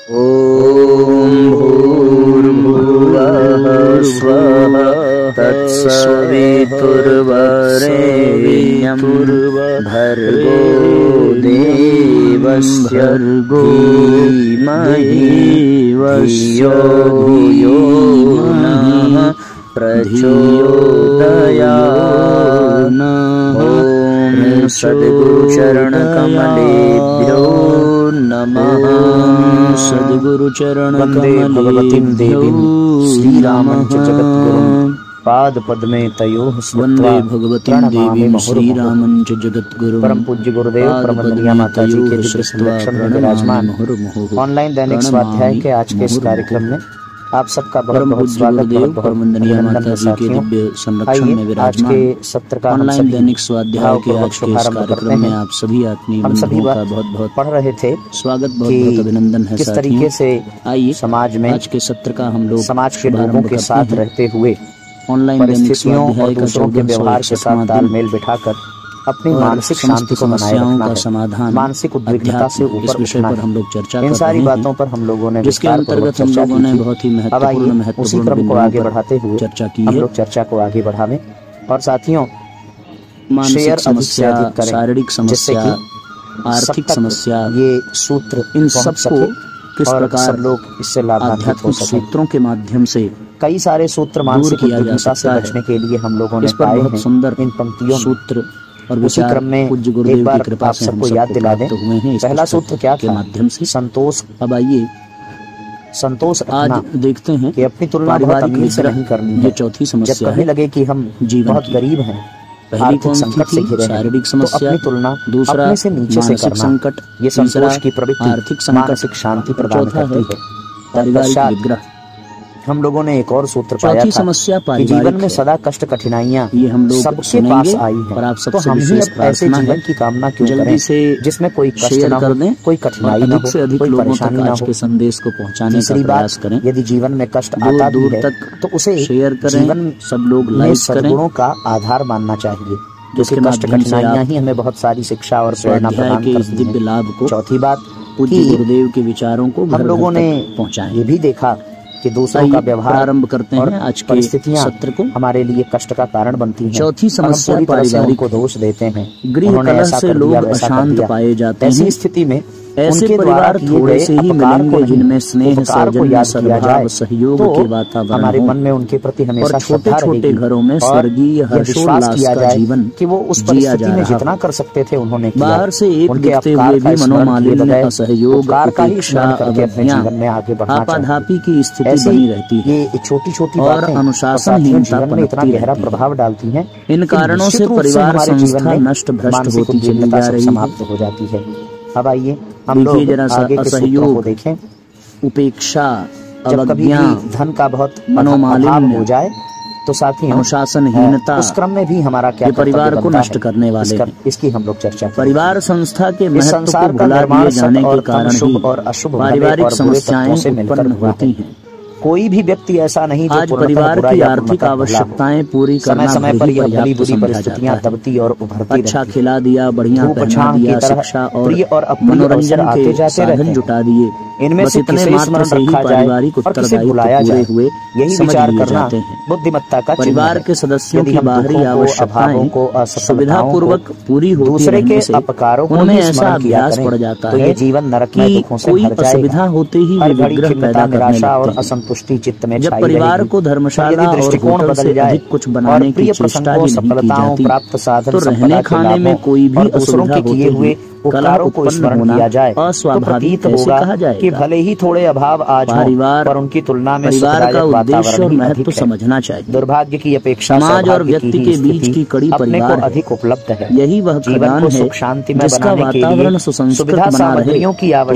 ॐ भूर्भुवः स्वः तत्सवितुर्वरेण्यं भर्गो देवस्य धीमहि धियो यो नः प्रचोदयात्। ॐ सद्गुरुचरणकमलेभ्यो नमः। भगवतीं देवीं श्रीरामं च जगद्गुरुं पादपद्मे तयोः वंदे भगवतीं देवीं श्रीरामं च जगद्गुरुं परम पूज्य गुरुदेव परमदनिया माता जी के दिव्य संरक्षण में विराजमान ऑनलाइन दैनिक स्वाध्याय के आज के इस कार्यक्रम में आप सबका बहुत बहुत स्वागत है। माता जी के दिव्य संरक्षण में विराजमान आज के सत्र का ऑनलाइन दैनिक स्वाध्याय के आज के इस कार्यक्रम में आप सभी आत्मीय बंधुओं का बहुत बहुत पढ़ रहे थे स्वागत, बहुत बहुत अभिनंदन है। किस तरीके से आइए समाज में आज के सत्र का हम लोग समाज के लोगों के साथ रहते हुए ऑनलाइन परिस्थितियों और दूसरों के व्यवहार के साथ तालमेल बिठाकर अपनी मानसिक शांति को बनाए रखना है, समाधान मानसिक उद्विग्नता से ऊपर विषय पर हम लोग चर्चा कर इन सारी रहे हैं, बातों पर हम लोगों ने जिसके अंतर्गत हम लोगों ने बहुत ही महत्वपूर्ण उसी क्रम को आगे बढ़ाते हुए चर्चा की हम है। लोग चर्चा को आगे बढ़ावें और साथियों मानसिक समस्या, शारीरिक समस्या, आर्थिक समस्या, ये सूत्र इन सबको किस प्रकार लोग इससे लाभान्वित हो सके। सूत्रों के माध्यम से कई सारे सूत्र मानसिक उद्विग्नता से बचने के लिए हम लोगों ने पाए हैं। सुंदर इन पंक्तियों सूत्र और उसी क्रम में एक बार आप सबको याद दिला दें। पहला सूत्र क्या था? माध्यम से संतोष। अब आइए संतोष आज देखते हैं कि अपनी तुलना बहुत अमीर से नहीं करनी है। ये चौथी समस्या जब कहने लगे कि हम बहुत गरीब हैं, पहली कौन संकट से घिरे हैं, शारीरिक समस्या, तो अपनी तुलना दूसरा अपने से नीचे से करना, संकट, ये संतोष की प्रवृत्ति, आर्थिक संकट, मानसिक शांति प्रदान करती है। पारिवारिक विग्रह। हम लोगों ने एक और सूत्र पाया चौथी था समस्या कि जीवन में सदा कष्ट कठिनाइयाँ ये हम लोग सबके पास आई हैं, और आप तो हम ही अब ऐसे जीवन की कामना क्यों करें जिसमें कोई कष्ट न हो, कोई कठिनाई न हो, कोई परेशानी न हो। संदेश को पहुंचाने का प्रयास करें। यदि जीवन में कष्ट आता भी है तो उसे शेयर करें, जीवन सब लोग लाइक करें, सद्गुणों का आधार मानना चाहिए, जिसके कष्ट कठिनाइयाँ ही हमें बहुत सारी शिक्षा और प्रेरणा प्रदान करती हैं। लाभ को चौथी बात पूज्य गुरुदेव के विचारों को हम लोगों ने पहुंचाएं। ये भी देखा कि दूसरों का व्यवहार प्रारंभ करते हैं आज के सत्र को। हमारे लिए कष्ट का कारण बनती हैं। चौथी समस्या पारिवारिक को दोष देते हैं, गृह कलह से लोग अशांत पाए जाते हैं। ऐसी स्थिति में ऐसे परिवार थोड़े से ही मिलेंगे जिनमें स्नेह, सौजन्य, सद्भाव, सहयोग के वातावरण हमारे मन में उनके प्रति हमेशा छोटे छोटे घरों में स्वर्गीय हर्षोल्लास का जीवन कि वो उस परिस्थिति में जितना कर सकते थे उन्होंने किया। बाहर से एक दिखते हुए भी मनोमालिन्य, असहयोग, उपेक्षा, आपाधापी की स्थिति बनी रहती है। ये छोटी छोटी और अनुशासनहीनता में इतना गहरा प्रभाव डालती है। इन कारणों से परिवार संस्था नष्ट भ्रष्ट होती चली जा रही है, समाप्त हो जाती है। अब आइए हम लोग आगे के सूत्रों को देखें। उपेक्षा, अवज्ञा, धन का बहुत मनोमालिन्य हो जाए तो साथ ही अनुशासनहीनता, उस क्रम में भी हमारा क्या परिवार को नष्ट करने वाले इसकी हम लोग चर्चा। परिवार संस्था के महत्व को भुला दिए जाने के कारण ही पारिवारिक समस्याएं उत्पन्न होती हैं। कोई भी व्यक्ति ऐसा नहीं जो आज परिवार की आर्थिक आवश्यकताएं पूरी करना समय पर यह भली बुरी परिस्थितियां दबती और उभरती अच्छा खिला दिया, बढ़िया पहना दिया, शिक्षा और मनोरंजन के साधन जुटा दिए। इनमें से इतने मात्र से ही पारिवारिक उत्तरदायित्व पूरे हुए यही विचार करना बुद्धिमत्ता का परिवार के सदस्यों की बाहरी आवश्यकताएं सुविधा पूर्वक पूरी होती दूसरे के अपकारों को उनमें ऐसा अभ्यास पड़ जाता है जीवन नरक में दुखों से भर जाएगा। असुविधा होते ही विग्रह पैदा करने लगते हैं। चित्त में जब परिवार को धर्मशाला और होटल से अधिक कुछ बनाने की चेष्टा ही नहीं की जाती, तो रहने खाने में कोई भी असुविधा होते हुए कला को स्मरण किया जाए, अस्वाभाविक होगा कि भले ही थोड़े अभाव आज परिवार और उनकी तुलना में परिवार का उद्देश्य और महत्व समझना चाहिए। दुर्भाग्य की अपेक्षा समाज और व्यक्ति के बीच की कड़ी परिवार अधिक उपलब्ध है। यही वह खदान है जिसका वातावरण सुसंस्कृत बना रहे,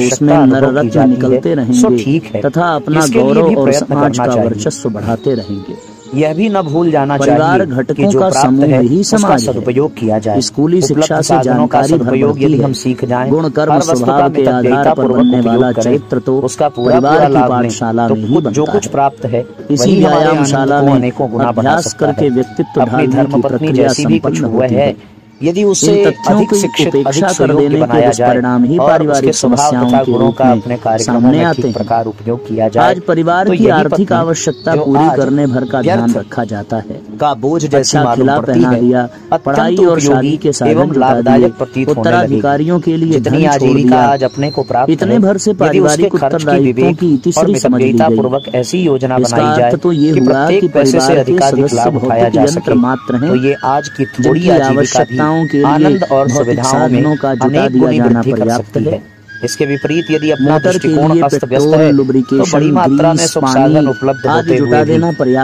उसमें नर रत्न निकलते रहेंगे तथा अपना गौरव और समाज का वर्चस्व बढ़ाते रहेंगे। यह भी न भूल जाना परिवार घटकों का समूह ही समाज सदुपयोग किया जाए। स्कूली शिक्षा से जानकारी भर यदि हम सीख जाएं, गुण कर्म स्वभाव के आधार पर बनने वाला चरित्र तो उसका परिवार की पाठशाला में ही जो कुछ प्राप्त है इसी व्यायामशाला में अभ्यास करके व्यक्तित्व ढालने की प्रक्रिया संपन्न हुआ है। यदि उसे अधिक शिक्षित, अधिक सुयोग्य बनाया जाए और उसके स्वभाव तथा गुणों का अपने कार्यक्रमों में ठीक प्रकार उपयोग किया जाए, आज परिवार की आर्थिक आवश्यकता पूरी करने भर का ध्यान रखा जाता है। का बोझ जैसी मालूम पड़ती है, पढ़ाई और शादी के साधन लाभदायक प्रतीत होने लगेगी। उत्तराधिकारियों के लिए जितनी आजीविका आज अपने को प्राप्त इतने भर से पारिवारिक उत्तरदायित्वों की तीसरी समझ ली गई। पूर्वक ऐसी योजना बनाई जाए तो ये कि हुआ कि प्रत्येक पैसे से अधिकाधिक लाभ उठाया जा सके। मात्र है, तो ये आज की थोड़ी आवश्यकताओं के आनंद और सुविधाओं में का अनेक गुनी वृद्धि कर सकती है। इसके विपरीत यदि अपना दृष्टिकोण अस्त व्यस्त है तो बड़ी मात्रा में सुख साधन उपलब्ध होते हुए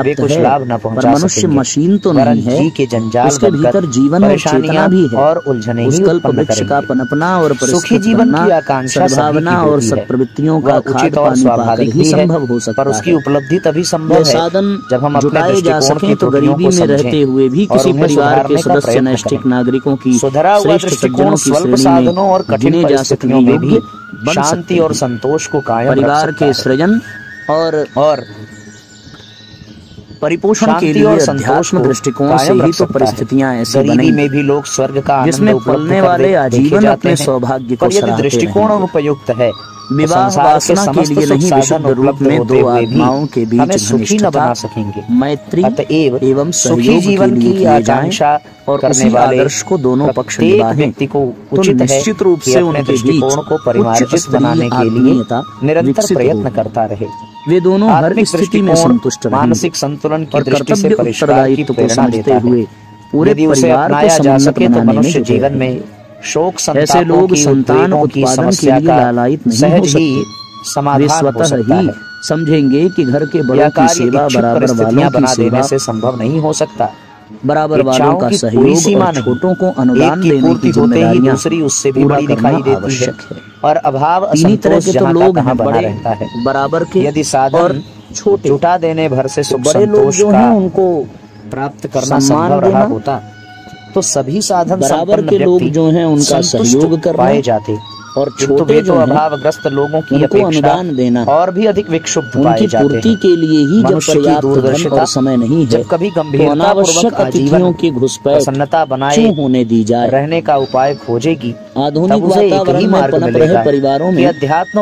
भी कुछ लाभ न पहुंचा मनुष्य मशीन तो नहीं है, जी के जंजाल उसके भीतर जीवन और चेतना भी है और उलझने ही उत्पन्न का पनपना और सुखी जीवन की आकांक्षा भावना और सत्प्रवृत्तियों का उचित और स्वाभाविक ही संभव हो सकता है, पर उसकी उपलब्धि तभी संभव है साधन जब हम जुटाए जा सके। तो गरीबी में रहते हुए भी किसी परिवार के सदस्य नैष्ठिक नागरिकों की सुधरा हुआ दृष्टिकोण स्वल्प साधनों और कठिन परिस्थितियों में भी शांति और संतोष को कायम परिवार के सृजन और परिपोषण के लिए अध्यात्म दृष्टिकोण से ही तो परिस्थितियां ऐसी बनी में भी लोग स्वर्ग का जिसमें पलने वाले आजीवन अपने सौभाग्य को सराहते हैं। दृष्टिकोण अनुपयुक्त है, विवाह वासना के लिए नहीं विशुद्ध रूप में दो आत्माओं के बीच सुखी न बना सकेंगे। मैत्री एवं सुखी जीवन की आकांक्षा और उसी आदर्श को दोनों पक्ष व्यक्ति को उचित निश्चित रूप से उनके दृष्टिकोण को परिमार्जित बनाने के लिए निरंतर प्रयत्न करता रहे। वे दोनों हर स्थिति में संतुष्ट रहें, मानसिक संतुलन की दृष्टि से परिष्कार की प्रेरणा देता हुए पूरे परिवार को जा सके तो मनुष्य जीवन में शोक ऐसे लोग संतान उत्पादन के लिए लालायित नहीं हो सकते। समाधान हो सकता है, समझेंगे कि घर के बड़ों की सेवा बराबर वालों की सेवा से संभव नहीं हो सकता। बराबर वालों का सहयोग और छोटों को अनुदान देने की जिम्मेदारियां दूसरी उससे भी बड़ी दिखाई देती है और अभाव असंतोष के तो लोग हैं बना रहता है। बराबर के यदि साधन छोटे जुटा देने भर से सुख बड़े लोग जो हैं उनको प्राप्त करना संभव रहा होता तो सभी साधन बराबर के लोग जो हैं उनका सहयोग कर पाए जाते और छोटे जो अभावग्रस्त लोगों की अपेक्षा अनुदान देना और भी अधिक विक्षुब्ध पाए जाते हैं। पूर्ति के लिए ही जब पर्याप्त धन और समय नहीं है, जब कभी अनावश्यक अतिथियों की घुसपैठ प्रसन्नता बनाए होने दी जाए, रहने का उपाय खोजेगी। आधुनिक वातावरण में पनप रहे परिवारों में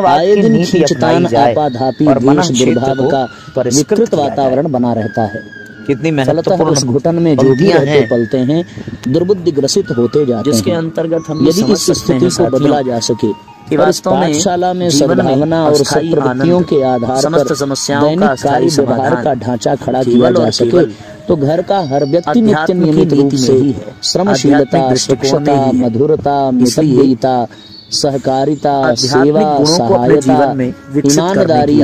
आए दिन खींचतान, आपाधापी, द्वेष, दुर्भाव का विकृत वातावरण बना रहता है। कितनी महत्वपूर्ण इस घुटन में जो भी रहते पलते हैं दुर्बुद्धि ग्रसित होते जाते हैं, जिसके अंतर्गत हम यदि इस स्थिति को बदला जा सके कि वास्तव में पाठशाला में सद्भावना और सत्प्रवृत्तियों के आधार पर समस्याओं का कार्य व्यवहार का ढांचा खड़ा किया जा सके तो घर का हर व्यक्ति नित्य नियमित रूप से श्रमशीलता, शिक्षता, मधुरता, मितव्ययिता, सहकारिता, सेवा, सहायता, ईमानदारी,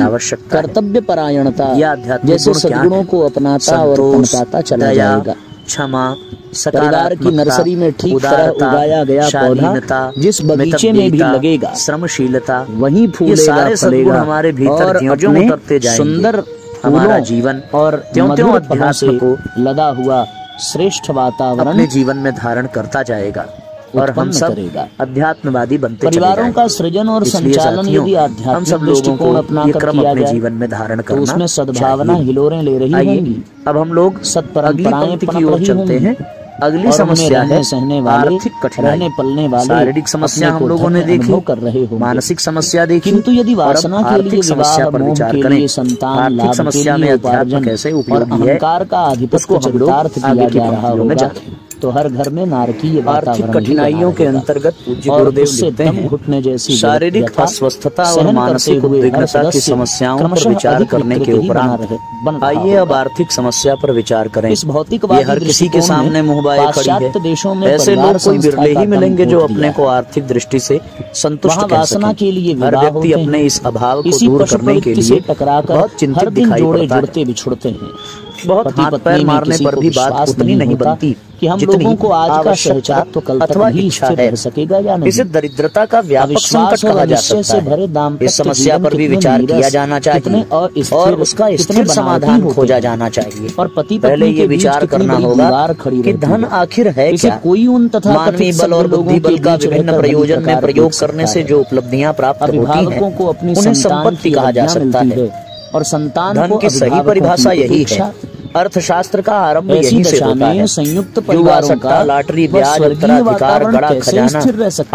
कर्तव्य परायणता जैसे सद्गुणों को अपनाता और पनपाता चला जाएगा। क्षमा, परिवार की नर्सरी में ठीक तरह उगाया गया पौधा जिस बगीचे में भी लगेगा, श्रमशीलता वहीं फूलेगा, फलेगा हमारे भीतर अपने सुंदर हमारा जीवन और त्यों अध्यात्म को लदा हुआ श्रेष्ठ वातावरण अपने जीवन में धारण करता जाएगा और हम सब अध्यात्मवादी बनते परिवारों का सृजन और संचालन यदि आध्यात्मिक दृष्टिकोण अपना कर किया जाए जीवन में धारण करना, तो उसमें सद्भावना हिलोरें ले रही होंगी। अब हम लोग सत्परंपराएं की ओर चलते हैं। अगली समस्या है सहने वाले, आर्थिक कठिनाई, पलने वाले, शारीरिक समस्या हम लोगों ने देखी, कर रहे हो, मानसिक समस्या देखी, किंतु यदि वासना के लिए समस्या पर विचार करें, संतान लाभ समस्या में अध्यात्म कैसे उपयोगी है, अहंकार का आधिपत्य चरितार्थ किया जा रहा होगा तो हर घर में नारकीय आर्थिक कठिनाइयों के अंतर्गत पूज्य गुरुदेव लिखते हैं घुटने जैसी शारीरिक अस्वस्थता और मानसिक उद्विग्नता की समस्याओं पर विचार करने के उपरांत आइए अब आर्थिक समस्या पर विचार करें। इस भौतिक हर किसी के सामने मुहबाए खड़ी है। देशों में ऐसे लोग कोई बिरले ही मिलेंगे जो अपने को आर्थिक दृष्टि से संतुष्ट कह वासना के लिए हर व्यक्ति अपने इस अभाव को दूर करने के लिए बहुत चिंतित दिखाई पड़ता है। बिछुड़ते हैं, बहुत हाथ पैर मारने पर भी बात उतनी नहीं बनती कि हम लोगों को आज का सहचार तो कल तक भी इच्छा है सकेगा या नहीं। इसे दरिद्रता का व्यापक संकट कहा जा सकता है। इस समस्या पर भी विचार किया जाना चाहिए और उसका स्थिर समाधान खोजा जाना चाहिए। और पति पहले ये विचार करना होगा कि धन आखिर है क्या। कोई उन तथा मानवीय बल और बुद्धि बल का विभिन्न प्रयोजन में प्रयोग करने से जो उपलब्धियां प्राप्त होती हैं उन्हें संपत्ति कहा जा सकता है। और संतान धन की सही परिभाषा यही है अर्थशास्त्र का आरंभ यहीं से होता है। संयुक्त परिवारों का लॉटरी, ब्याज, उत्तराधिकार, गड़ा खजाना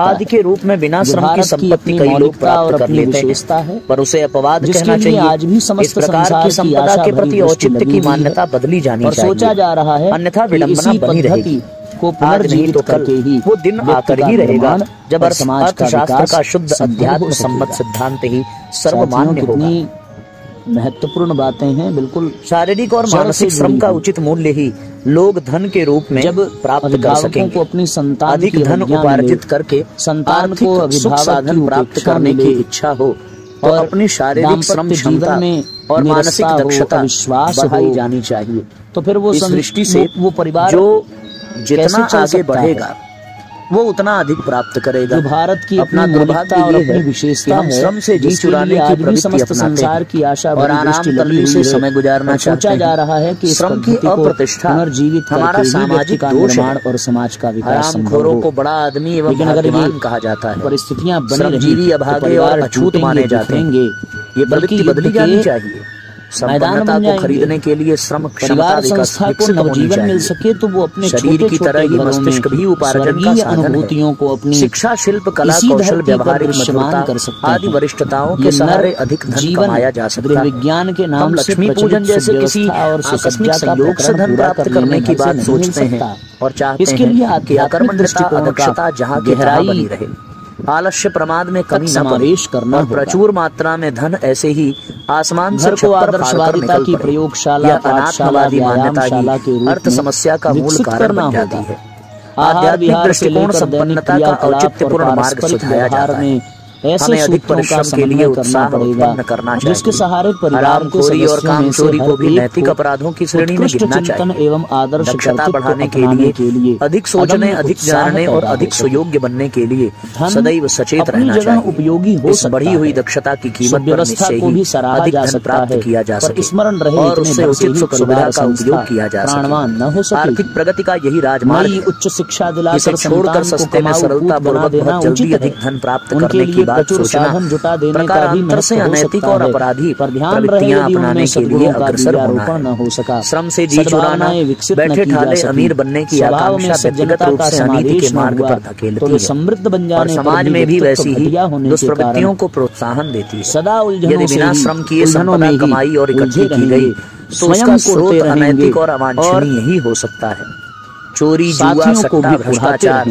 आदि के रूप में बिना श्रम की संपत्ति कई लोग प्राप्त कर लेते हैं, पर उसे अपवाद कहना चाहिए। आज भी समस्त इस प्रकार की संपदा के प्रति औचित्य की मान्यता बदली जानी चाहिए, सोचा जा रहा है, अन्यथा विडंबना बनी रहेगी। आज नहीं तो कल वो दिन आकर ही रहेगा जब अर्थशास्त्र का शुद्ध अध्यात्म सम्मत सिद्धांत ही सर्वमान्य होगा। महत्वपूर्ण बातें हैं, बिल्कुल। शारीरिक और मानसिक श्रम का उचित मूल्य ही लोग धन के रूप में जब प्राप्त कर सकेंगे। अपनी संतान अधिक धन उपार्जित करके संतान को सुख साधन प्राप्त करने की इच्छा हो और अपनी शारीरिक श्रम क्षमता और मानसिक दक्षता विश्वास बढ़ाई जानी चाहिए। तो फिर वो दृष्टि से वो परिवार जो जितना आगे बढ़ेगा वो उतना अधिक प्राप्त करेगा। भारत की अपना दुर्भाग्य और अपनी विशेषता है, श्रम से जी चुराने की प्रवृत्ति संसार की आशा और आराम तल्ली से समय गुजारना सोचा जा रहा है कि श्रम की अप्रतिष्ठा पुनर्जीवित हमारा सामाजिक दोष है और समाज का विकास। आरामखोरों को बड़ा आदमी एवं भाग्यवान कहा जाता है। परिस्थितियां श्रमजीवी अभागे और अछूत माने जाते हैं। ये प्रवृत्ति बदली जानी चाहिए। संपन्नता को खरीदने के लिए श्रम क्षमता संस्था को नवजीवन मिल सके तो वो अपने शरीर की तरह ही मस्तिष्क भी उपार्जन का साधन है। को अपनी शिक्षा, शिल्प, कला, कौशल, व्यवहारिक मधुरता आदि वरिष्ठताओं के सहारे अधिक धन कमाया जा सकता है। विज्ञान के नाम लक्ष्मी पूजन जैसे किसी आकस्मिक संयोग से धन प्राप्त करने की बात सोचते हैं और चाहते हैं कि अकर्मण्यता, अदक्षता जहाँ गहराई बनी रहे, आलस्य प्रमाद में कमी न समावेश करना और प्रचुर मात्रा में धन ऐसे ही आसमान से को आदर्शवादिता की प्रयोगशाला, अनात्मवादी मान्यता ही अर्थ समस्या का मूल कारण बन जाती है। आध्यात्मिक दृष्टिकोण संपन्नता का औचित्यपूर्ण मार्ग सुझाया जाता है। ऐसे अधिक परिश्रम के लिए उत्साह उत्पन्न करना चाहिए, जिसके सहारे परिवार के चोरी और काम चोरी को भी नैतिक अपराधों की श्रेणी में गिनना चाहिए। एवं आदर्श दक्षता बढ़ाने के लिए अधिक सोचने, अधिक जानने और अधिक सुयोग्य बनने के लिए सदैव सचेत रहना चाहिए। उपयोगी हो बढ़ी हुई दक्षता की कीमत पर निश्चय ही अधिक धन प्राप्त किया जा सके स्मरण रहे और उससे उचित सुख सुविधा का उपयोग किया जा सके। आर्थिक प्रगति का यही राजमार्ग उच्च शिक्षा दिला छोड़कर सस्ते में सरलता पूर्वक बहुत जल्दी अधिक धन प्राप्त करने की साधन जुटा देने प्रकारांतर से अनैतिक और अपराधी प्रवृत्तियां अपनाने के लिए अग्रसर होना न हो सका। श्रम से जी चुराना, बैठे ठाले अमीर बनने की आकांक्षा व्यक्तिगत रूप से अनीति के मार्ग पर धकेलती है समृद्ध बन जाने और समाज में भी वैसी ही दुष्प्रवृत्तियों को प्रोत्साहन देती है। सदा यदि बिना श्रम किए संपदा कमाई और इकट्ठी की गई तो उसका स्रोत अनैतिक और अवांछनीय ही हो सकता है। चोरी, जुआ, सट्टा, भ्रष्टाचार,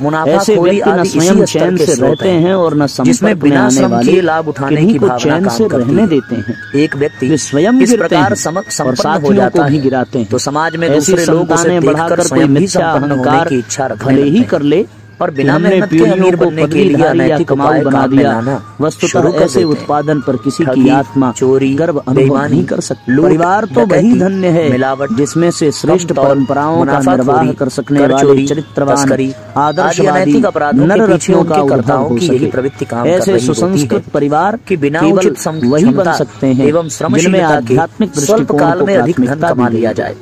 मुनाफाखोरी आदि स्वयं चैन से रहते हैं और न जिसमें बिना श्रम के लाभ उठाने की भावना काम रहने देते हैं। एक व्यक्ति स्वयं इस प्रकार संपन्न हो जाता है गिराते हैं तो समाज में दूसरे लोग उसे बढ़ाकर स्वयं भी संपन्न होने की इच्छा रखने ही कर ले और बिना मेहनत के अमीर बनने के लिए अनैतिक उपाय बना दिया। वस्तुतः ऐसे उत्पादन पर किसी की आत्मा चोरी, गर्व अनुभव नहीं कर सकती। परिवार तो वही धन्य है मिलावट जिसमें से श्रेष्ठ परंपराओं का निर्वाह कर सकने वाले चरित्रवान आदर्शवादी नररत्नों का कर्ताओं की यही प्रवृत्ति काम ऐसे सुसंस्कृत परिवार की बिना उचित वही बन सकते हैं एवं जिनमें आध्यात्मिक स्वल्प काल में अधिक धन कमा लिया जाए।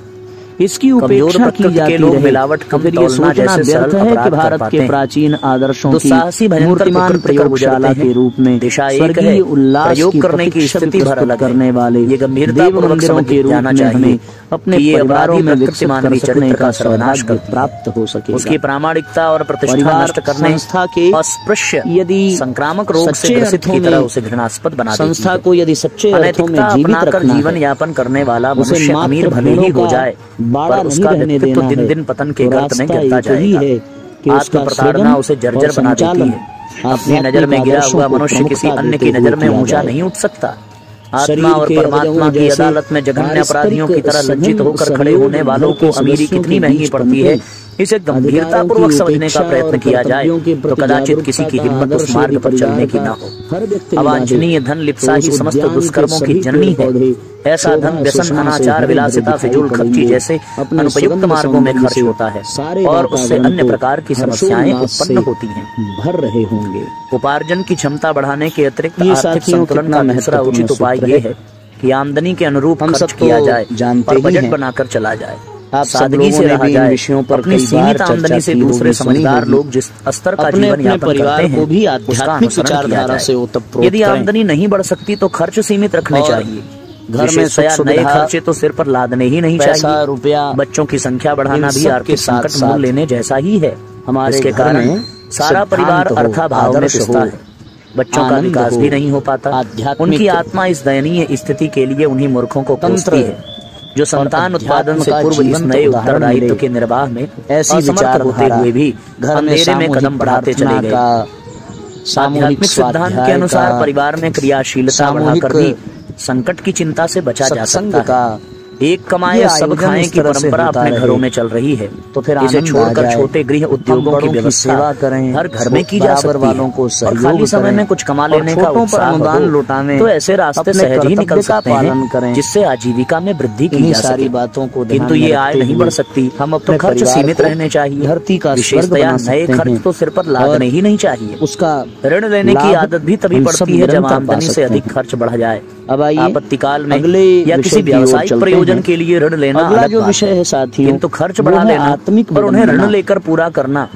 इसकी उपेक्षा की जाती लोग मिलावट कम ये सोचना व्यर्थ है कि भारत के प्राचीन आदर्शों की मूर्तिमान प्रयोगशाला के रूप में स्वर्गीय उल्लास की करने की स्थिति करने वाले ये गंभीरतापूर्वक मंदिरों के रूप में हमें अपने परिवारों में विकसित कर सकने का सर्वनाश प्राप्त हो सके। उसकी प्रामाणिकता और प्रतिष्ठा नष्ट करने संस्था के अस्पृश्य यदि संक्रामक रोग से ग्रसित की तरह उसे घृणास्पद बना देती है। संस्था को यदि सच्चे अर्थों में जीवित रखना जीवन यापन करने वाला मनुष्य अमीर भले ही हो जाए पर उसका व्यक्तित्व दिन दिन पतन के गर्त में गिरता जाएगा। आत्म प्रताड़ना उसे जर्जर बना देती है। अपनी नजर में गिरा हुआ मनुष्य किसी अन्य की नजर में ऊंचा नहीं उठ सकता। आत्मा और परमात्मा की अदालत में जघन्य अपराधियों की तरह लज्जित होकर खड़े होने वालों को अमीरी कितनी महंगी पड़ती है इसे गंभीरता पूर्वक समझने का प्रयत्न किया जाए तो कदाचित किसी की हिम्मत उस मार्ग पर चलने की न हो। अवांछनीय धन लिप्सा ही समस्त दुष्कर्मों की जननी है। ऐसा धन व्यसन, अनाचार, विलासिता, फिजूल खर्ची जैसे अनुपयुक्त मार्गों में खर्च होता है और उससे अन्य प्रकार की समस्याएं उत्पन्न होती हैं। भर रहे होंगे। उपार्जन की क्षमता बढ़ाने के अतिरिक्त आर्थिक संतुलन का दूसरा उचित उपाय ये है कि आमदनी के अनुरूप खर्च किया जाए और बजट बनाकर चला जाए। सादगी से रहा जाए। विषयों पर अपनी सीमित आमदनी से दूसरे समझदार लोग जिस स्तर का जीवन यापन करते हैं भी आध्यात्मिक विचारधारा से ओतप्रोत यदि आमदनी नहीं बढ़ सकती तो खर्च सीमित रखने चाहिए। घर में नए खर्चे तो सिर पर लादने ही नहीं चाहिए। रुपया, बच्चों की संख्या बढ़ाना भी आर्थिक संकट मोल लेने जैसा ही है। हमारे इसके कारण सारा परिवार अर्थाभाव में पिसता है, बच्चों का विकास भी नहीं हो पाता। उनकी आत्मा इस दयनीय स्थिति के लिए उन्हीं मूर्खों को कोसती है जो संतान उत्पादन से पूर्व इस नए उत्तरदायित्व के निर्वाह में असमर्थ होते हुए भी अंधेरे में कदम बढ़ाते चले गए। आध्यात्मिक सिद्धांत के अनुसार परिवार में क्रियाशीलता बढ़ाकर भी संकट की चिंता से बचा जा सकता है। एक कमाए सब खाएं की परंपरा अपने घरों में चल रही है, तो फिर इसे छोड़कर छोटे गृह उद्योगों की व्यवस्था करें, हर घर में की जा सकती है और खाली समय में कुछ कमा लेने का अनुदान लौटाने, तो ऐसे रास्ते सहज ही निकल सकते हैं जिससे आजीविका में वृद्धि की जा सके। बातों को किंतु ये आय नहीं बढ़ सकती। हम अपने खर्च सीमित रहने चाहिए। धरती का विशेषतया नए खर्च तो सिर पर लादने ही नहीं चाहिए। उसका ऋण लेने की आदत भी तभी पड़ती है जब आमदनी से अधिक खर्च बढ़ जाए। अब आपत्तिकाल में या किसी व्यावसायिक प्रयोजन के लिए ऋण लेना अगला जो विषय है साथियों, किंतु खर्च बढ़ा लेना आत्मिक और उन्हें ऋण लेकर पूरा करना,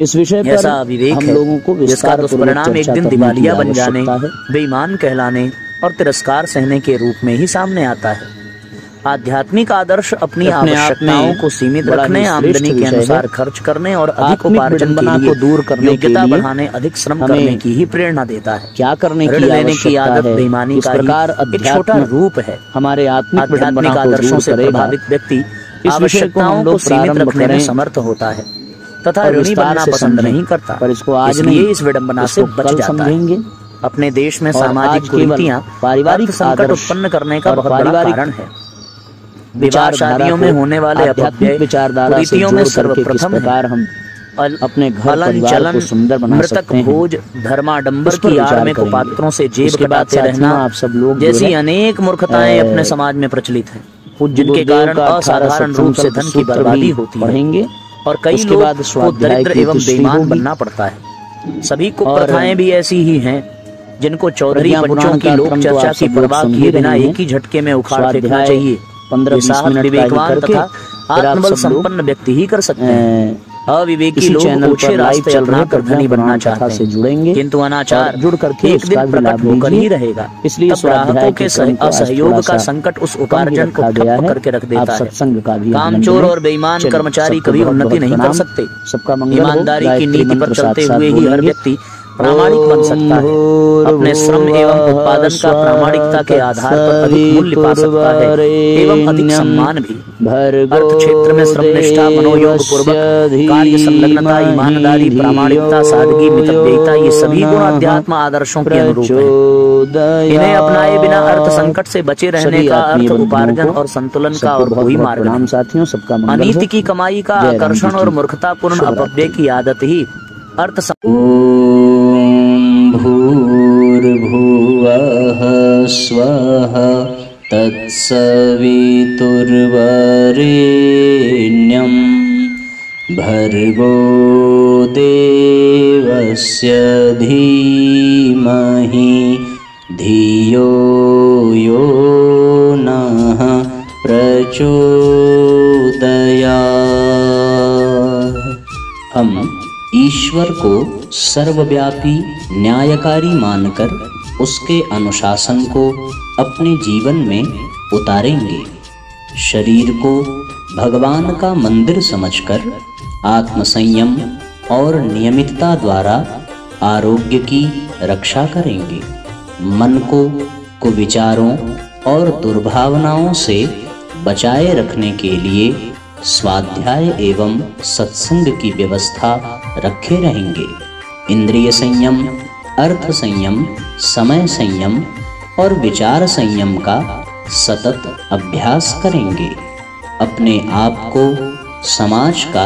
इस विषय पर ऐसा विवेक हम लोगों को जिसका दुष्परिणाम एक दिन दिवालिया बन जाने, बेईमान कहलाने और तिरस्कार सहने के रूप में ही सामने आता है। आध्यात्मिक आदर्श अपनी आवश्यकताओं को सीमित रखने, आमदनी के अनुसार खर्च करने और अधिक उपार्जन को दूर करने, योग्यता बढ़ाने, अधिक श्रम करने की ही प्रेरणा देता है। क्या करने की लेने की आदत बेईमानी का एक छोटा रूप है। हमारे आध्यात्मिक आदर्शों से प्रभावित व्यक्ति आवश्यकताओं को सीमित रखने में समर्थ होता है तथा ऋणी बनना पसंद नहीं करता, पर इसको आज नहीं इस विडंबना से बच जाता है। अपने देश में सामाजिक कुरीतियां पारिवारिक संकट उत्पन्न करने का बहुत बड़ा कारण है। विवाह शादियों में होने वाले अपव्यय कुरीतियों में सर्वप्रथम हम अपने घर चलन, सुंदर बना मृतक भोज, धर्माडंबर की आड़ में कुपात्रों से जेब कटाते रहना, आप सब लोग जैसी अनेक मूर्खताएं अपने समाज में प्रचलित हैं, जिनके कारण असाधारण रूप से धन की बर्बादी होती है और कई लोगों को दरिद्र एवं बेईमान बनना पड़ता है। सभी कुप्रथाएं भी ऐसी ही हैं जिनको चौधरी बच्चों की लोक चर्चा की परवाह किए बिना एक ही झटके में उखाड़ फेंकना चाहिए। 15-20 मिनट विवेकवान तथा आत्मबल संपन्न व्यक्ति ही कर सकते हैं। अविवेकी लोग ऊंचे रास्ते चलना कर धनी बनना चाहते हैं, जुड़ेंगे किंतु अनाचार जुड़ करके एक दिन प्रकट होकर ही रहेगा। इसलिए ग्राहकों के असहयोग का संकट उस उपार्जन को ठप करके रख देता है। कामचोर और बेईमान कर्मचारी कभी उन्नति नहीं कर सकते। सबका ईमानदारी की नीति पर चलते हुए ही हर व्यक्ति प्रामाणिक बन सकता है। अपने श्रम एवं उत्पादन का प्रामाणिकता के आधार पर अधिक मूल्य पा सकता है एवं अधिक सम्मान भी। अर्थ क्षेत्र में श्रमनिष्ठा, मनोयोग पूर्वक कार्य संलग्नता, ईमानदारी, प्रामाणिकता, सादगी, मितव्ययिता, ये सभी गुण अध्यात्म आदर्शों के अनुरूप हैं। इन्हें अपनाए बिना अर्थ संकट से बचे रहने का, अर्थ उपार्जन और संतुलन का और कोई मार्ग नहीं। साथियों, सबका अनीति की कमाई का आकर्षण और मूर्खतापूर्ण अपव्यय की आदत ही अर्थ भूर्भुवः स्वः तत्सवितुर्वरेण्यं भर्गो देवस्य धीमहि धियो यो नः प्रचोदयात्। हम ईश्वर को सर्वव्यापी न्यायकारी मानकर उसके अनुशासन को अपने जीवन में उतारेंगे। शरीर को भगवान का मंदिर समझकर आत्मसंयम और नियमितता द्वारा आरोग्य की रक्षा करेंगे। मन को कुविचारों और दुर्भावनाओं से बचाए रखने के लिए स्वाध्याय एवं सत्संग की व्यवस्था रखे रहेंगे। इंद्रिय संयम, अर्थ संयम, समय संयम और विचार संयम का सतत अभ्यास करेंगे। अपने आप को समाज का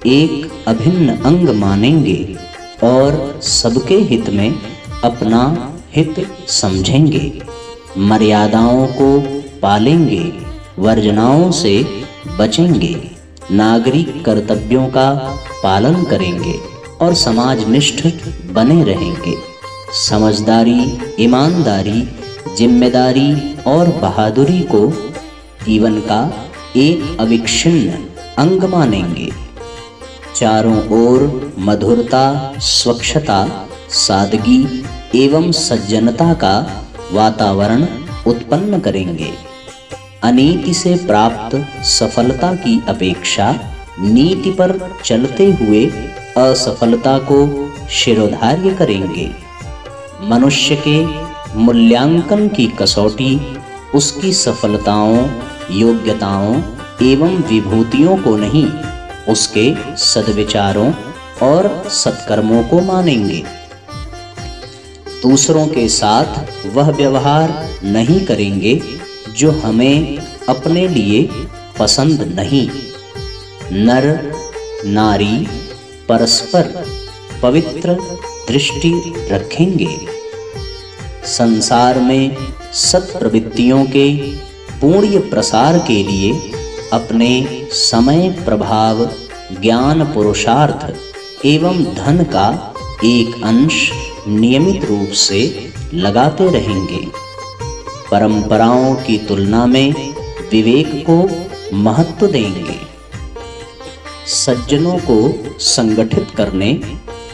एक अभिन्न अंग मानेंगे और सबके हित में अपना हित समझेंगे। मर्यादाओं को पालेंगे, वर्जनाओं से बचेंगे, नागरिक कर्तव्यों का पालन करेंगे और समाजनिष्ठ बने रहेंगे। समझदारी, ईमानदारी, जिम्मेदारी और बहादुरी को जीवन का एक अविच्छिन्न अंग मानेंगे। चारों ओर मधुरता, स्वच्छता, सादगी एवं सज्जनता का वातावरण उत्पन्न करेंगे। अनीति से प्राप्त सफलता की अपेक्षा नीति पर चलते हुए असफलता को शिरोधार्य करेंगे। मनुष्य के मूल्यांकन की कसौटी उसकी सफलताओं, योग्यताओं एवं विभूतियों को नहीं, उसके सद्विचारों और सत्कर्मों को मानेंगे। दूसरों के साथ वह व्यवहार नहीं करेंगे जो हमें अपने लिए पसंद नहीं। नर नारी परस्पर पवित्र दृष्टि रखेंगे। संसार में सत्प्रवृत्तियों के पूर्ण प्रसार के लिए अपने समय, प्रभाव, ज्ञान, पुरुषार्थ एवं धन का एक अंश नियमित रूप से लगाते रहेंगे। परंपराओं की तुलना में विवेक को महत्व देंगे। सज्जनों को संगठित करने,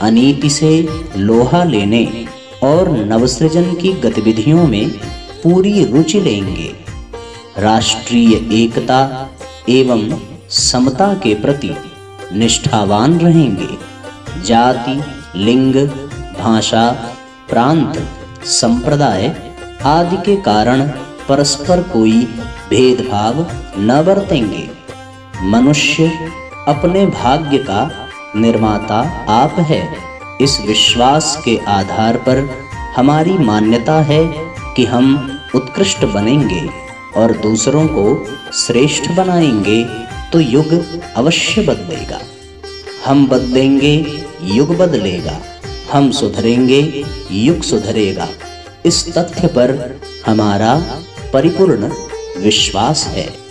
अनीति से लोहा लेने और नवसृजन की गतिविधियों में पूरी रुचि लेंगे। राष्ट्रीय एकता एवं समता के प्रति निष्ठावान रहेंगे। जाति, लिंग, भाषा, प्रांत, संप्रदाय आदि के कारण परस्पर कोई भेदभाव न बरतेंगे। मनुष्य अपने भाग्य का निर्माता आप है। इस विश्वास के आधार पर हमारी मान्यता है कि हम उत्कृष्ट बनेंगे और दूसरों को श्रेष्ठ बनाएंगे तो युग अवश्य बदलेगा। हम बदलेंगे, युग बदलेगा। हम सुधरेंगे, युग सुधरेगा। इस तथ्य पर हमारा परिपूर्ण विश्वास है।